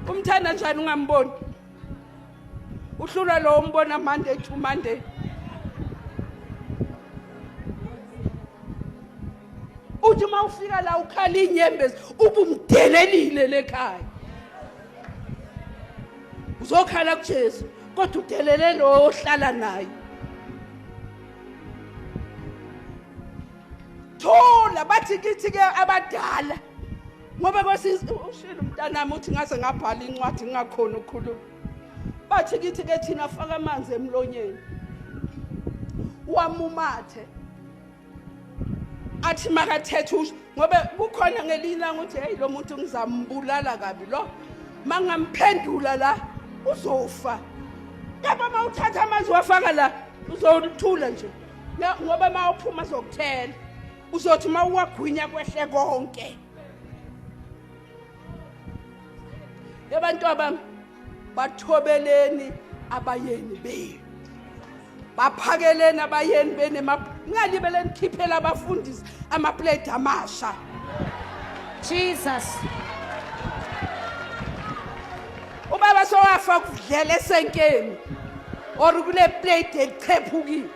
umthanda njani ungamboni uhlula lo umbona Monday to Monday uthi mawufika la ukhala inyembezi ubumdelelile lekhaya uzokhala kuJesu kodwa udelele lo ohlala naye thola bathi kithi ke abadala ngoba ushilo umntanami uthi ngase ngabhala incwadi ngingakhona ukukhuluma bathi kithi ke thina faka amanzi emlonyeni wamumathe athi makathethe ngoba kukhona ngelilanga uthi hey lo muntu ngizambulala kabi lo mangamphendula la uzofa kaba mawuthatha amanzi wafaka la uzothula nje ngoba mawuphuma zokuthela uzothi mawuwagwinya kwehle konke yabantu abami bathobeleni abayeni benu baphakeleni abayeni bene ngalibeleni khiphela abafundisi amaplate amasha Jesus. ubaba sowafa kudlela esenkeni or kule plate echephukile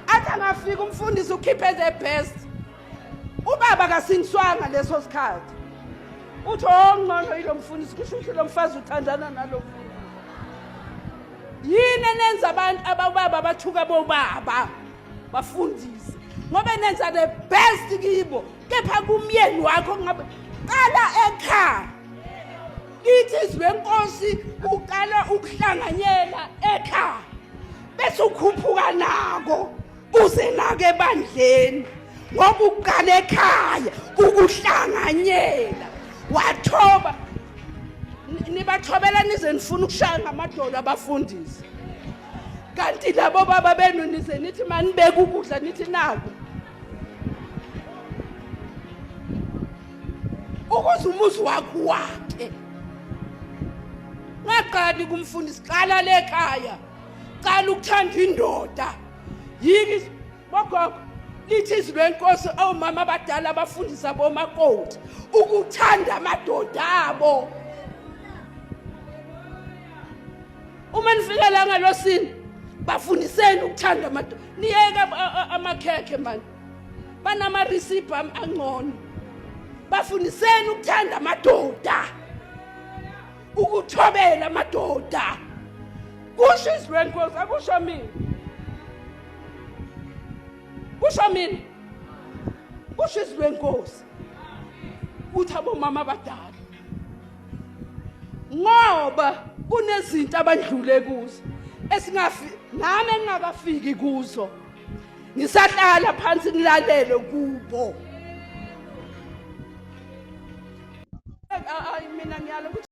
athi angafika umfundisi ukhiphe the best ubaba kasingiswanga leso sikhathi uthi ongcono yilo mfundisi kusho lo mfazi uthandana nalo yini nenza abantu abababa bathuka bobaba bafundise ngoba nenza the best kibo kepha kumyeni wakho ngabe qala ekhaya ithi izwe inkosi uqala ukuhlanganyela ekhaya bese ukhuphuka nako uze nake ebandleni ngoba uqala ekhaya ukuhlanganyela wathoba nibathobela nize nifuna ukushaya ngamadola abafundisi kanti labo baba benu nize nithi manibeka ukudla nithi nako ukuze umuzi wakho wakhe ngaqali kumfundisi qala lekhaya qala ukuthanda indoda yiki bogogo lithi izwi lenkosi omama abadala abafundisa bomakoti ukuthanda amadoda abo uma nifika la ngalosini bafundiseni ukuthanda amadoda niyeke amakhekhe manje banama recipe angcono bafundiseni ukuthanda amadoda ukuthobela amadoda kusho izwi lenkosi akusho mina kusho mina kusho izwi lenkosi uthi abomama abadala ngoba kunezinto abadlule kuzo nami engakafiki kuzo ngisahlala phansi ngilalele kubo mina ngiyalo